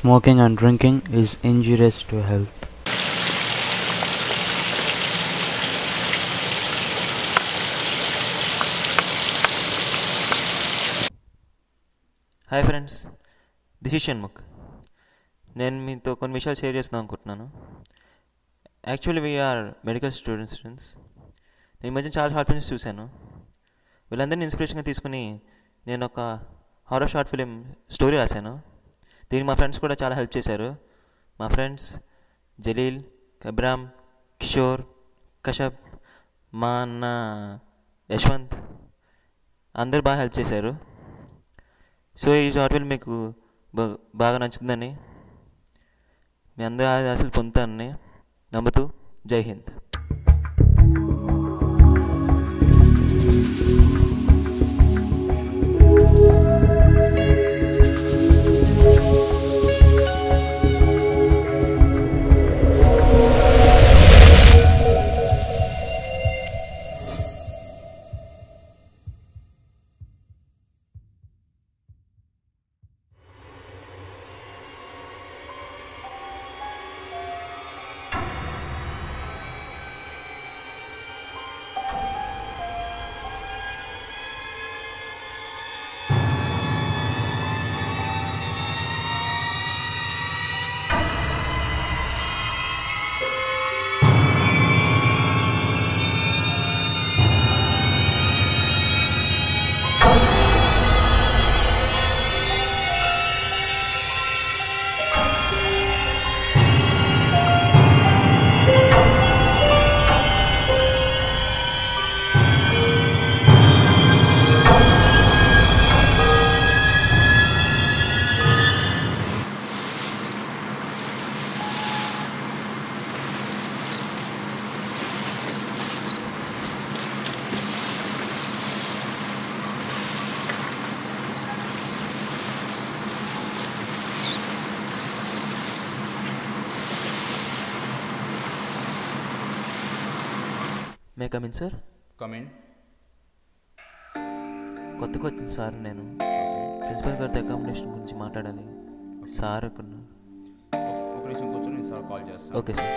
Smoking and drinking is injurious to health. Hi friends, this is Shanmukh. నేను మీతో కొన్ని విషయాలు షేర్ చేద్దాం అనుకుంటున్నాను. Actually we are medical students. నేను ఈ మధ్య చాలా షార్ట్ ఫిల్మ్స్ చూశాను. వీళ్ళందరినీ ఇన్స్పిరేషన్గా తీసుకుని నేను ఒక హారర్ షార్ట్ ఫిలిం స్టోరీ రాశాను. దీనికి మా ఫ్రెండ్స్ కూడా చాలా హెల్ప్ చేశారు. మా ఫ్రెండ్స్ జలీల్, కబ్రామ్, కిషోర్, కషబ్, మా అన్న యశ్వంత్ అందరు బాగా హెల్ప్ చేశారు. సో ఈ షార్ట్ ఫిల్మ్ మీకు బాగా నచ్చుతుందని, మీ అందరూ ఆశలు పొందుతానని నమ్ముతూ జై Hind. May come in sir? Come in. కొత్తగా వచ్చింది సార్. నేను ప్రిన్సిపల్ గారితో అకామిడేషన్ గురించి మాట్లాడాలి సార్. ఒక నిమిషం కూర్చొని సార్ కాల్ చేస్తాను. Okay sir.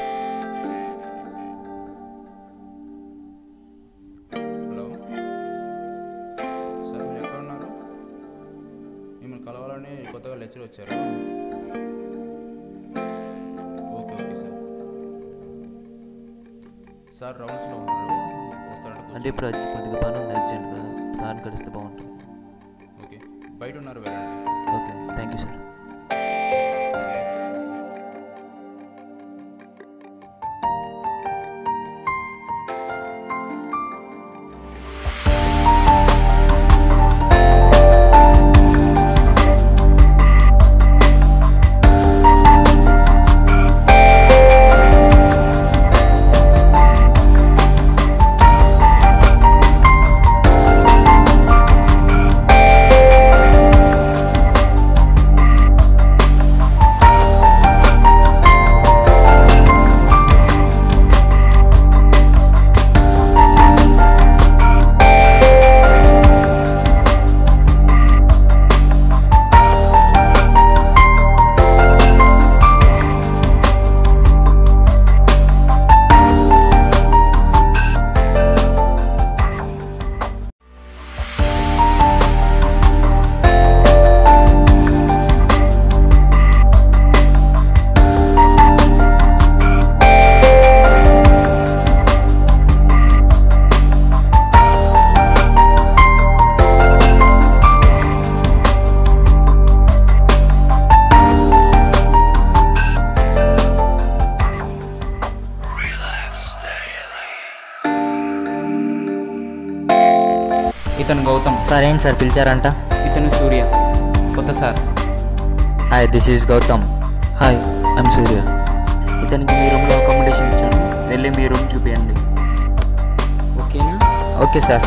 హలో సార్, మీరు ఎక్కడ ఉన్నారు? మిమ్మల్ని కలవాలని కొత్తగా లెక్చర్ వచ్చారు. Okay okay sir. సార్ రౌండ్స్లో ఉన్నారు, వస్తారంటే. అంటే ఇప్పుడు వచ్చి కొద్దిగా పని ఉంది అర్జెంట్గా, సార్ని కలిస్తే బాగుంటుంది. ఓకే, బయట ఉన్నారు, వెళ్ళండి. Okay, thank you sir. ఇతను గౌతమ్ సార్. ఏంటి సార్ పిలిచారంట? ఇతను సూర్య, కొత్త sir. Hi, this is Gautam. Hi, I'm Surya. ఇతనికి మీ రూమ్లో అకామిడేషన్ ఇచ్చాను, వెళ్ళి మీ రూమ్ చూపించండి. ఓకేనా? Okay sir.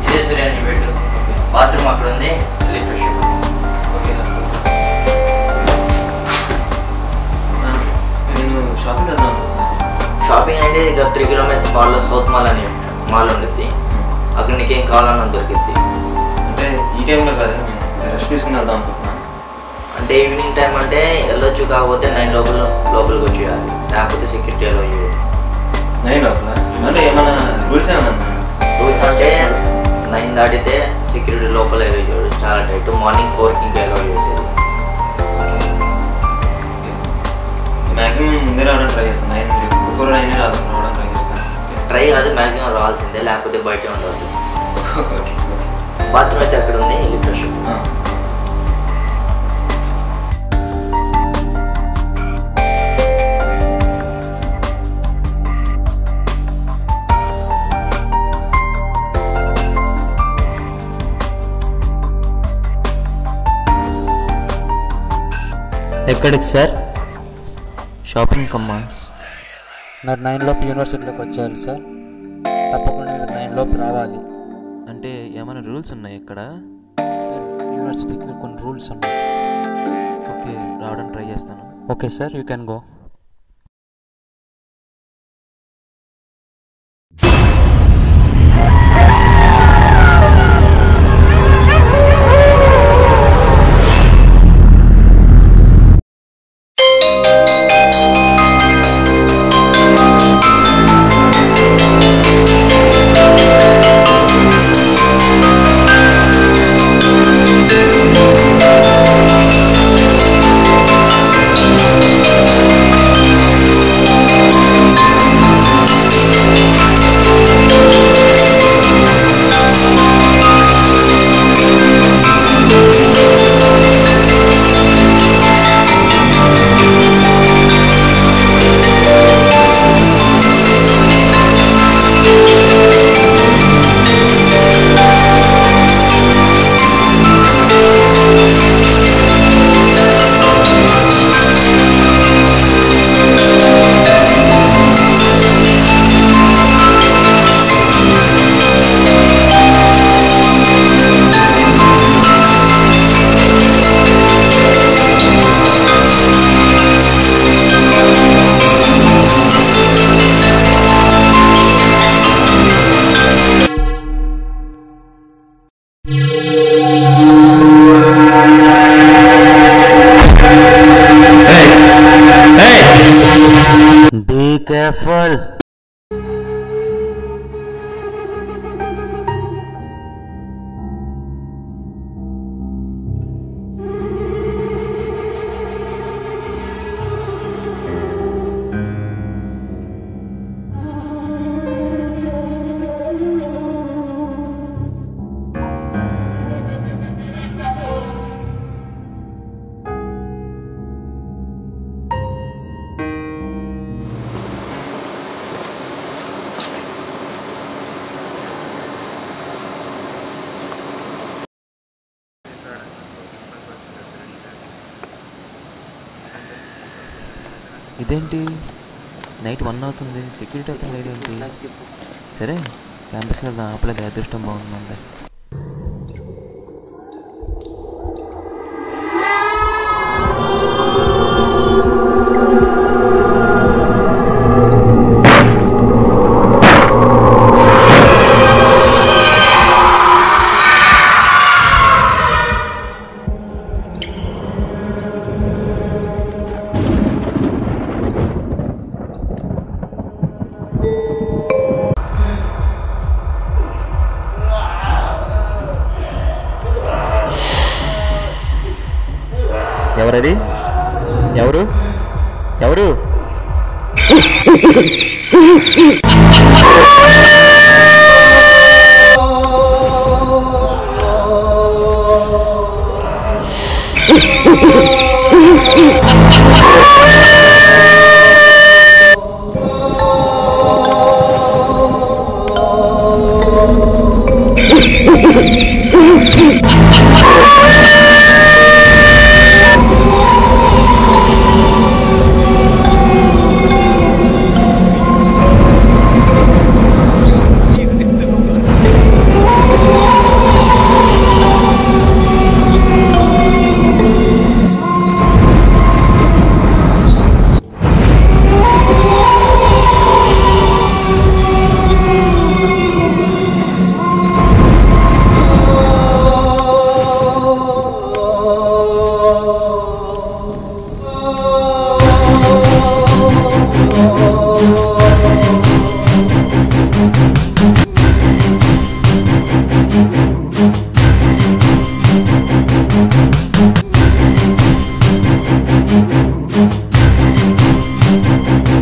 ఇదే సూర్య, నీ బెడ్. బాత్రూమ్ అక్కడ ఉంది, వెళ్ళి ఫ్రెష్ అవ్వు. ఓకే. టైంలో కాదు, మేము రెస్ట్ తీసుకుని వెళ్దాం అనుకుంటున్నాను. అంటే ఈవినింగ్ టైం అంటే వెళ్ళొచ్చు, కాకపోతే 9 లోపలికి వచ్చేయాలి, లేకపోతే సెక్యూరిటీ అలో చేయదు. 9 లోపల అంటే ఏమైనా రూల్స్ ఏమైనా ఉన్నాయా? రూల్స్ అంటే 9 దాటితే సెక్యూరిటీ లోపల అలో చేయడు, చాలా టైట్. మార్నింగ్ 4కి ఇంకా అలో చేసేది. మ్యాక్సిమం ముందే రావడానికి ట్రై చేస్తాను. 9 బిఫోర్ 9 రావడానికి ట్రై చేస్తాను. ట్రై కాదు, మ్యాక్సిమం రావాల్సిందే, లేకపోతే బయటే ఉండాల్సింది. ఓకే. బాత్రూమ్ అయితే అక్కడ ఉంది, వెళ్ళి ఫ్రెష్. ఎక్కడికి సార్? షాపింగ్ కమ్మా. మీరు 9 లోపు యూనివర్సిటీలోకి వచ్చేయాలి సార్. తప్పకుండా మీరు 9 లోపు రావాలి. అంటే ఏమైనా రూల్స్ ఉన్నాయి ఇక్కడ? యూనివర్సిటీకి కొన్ని రూల్స్ ఉన్నాయి. ఓకే, రావడానికి ట్రై చేస్తాను. Okay sir, you can go. Be careful. ఇదేంటి నైట్ 1 అవుతుంది, సెక్యూరిటీ అయితే లేదేంటి? సరే క్యాంపస్కి వెళ్దాం, ఆపలేదు. అదృష్టం బాగుంది. ఎవరది? ఎవరు ఎవరు?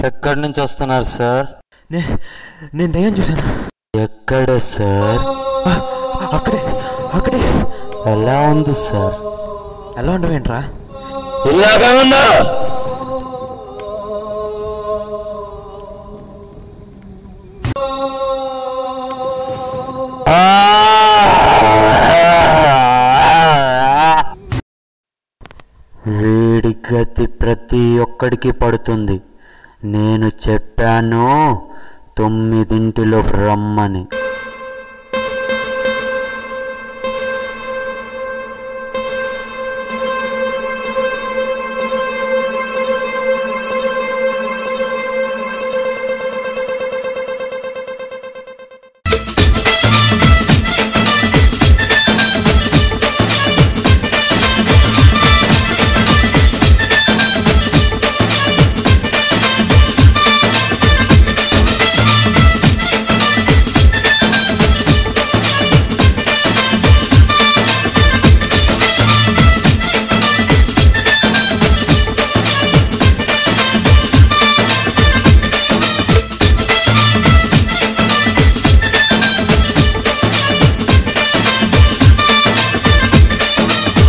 ఎక్కడి నుంచి వస్తున్నారు సార్? నేను దయ్యం చూశాను. ఎక్కడ సార్? అక్కడే అక్కడే. ఎలా ఉంది సార్? ఎలా ఉండవేంట్రా? ఇలాగా ఉందా? వీడి గతి ప్రతి ఒక్కడికి పడుతుంది. నేను చెప్పాను 9 రమ్మని.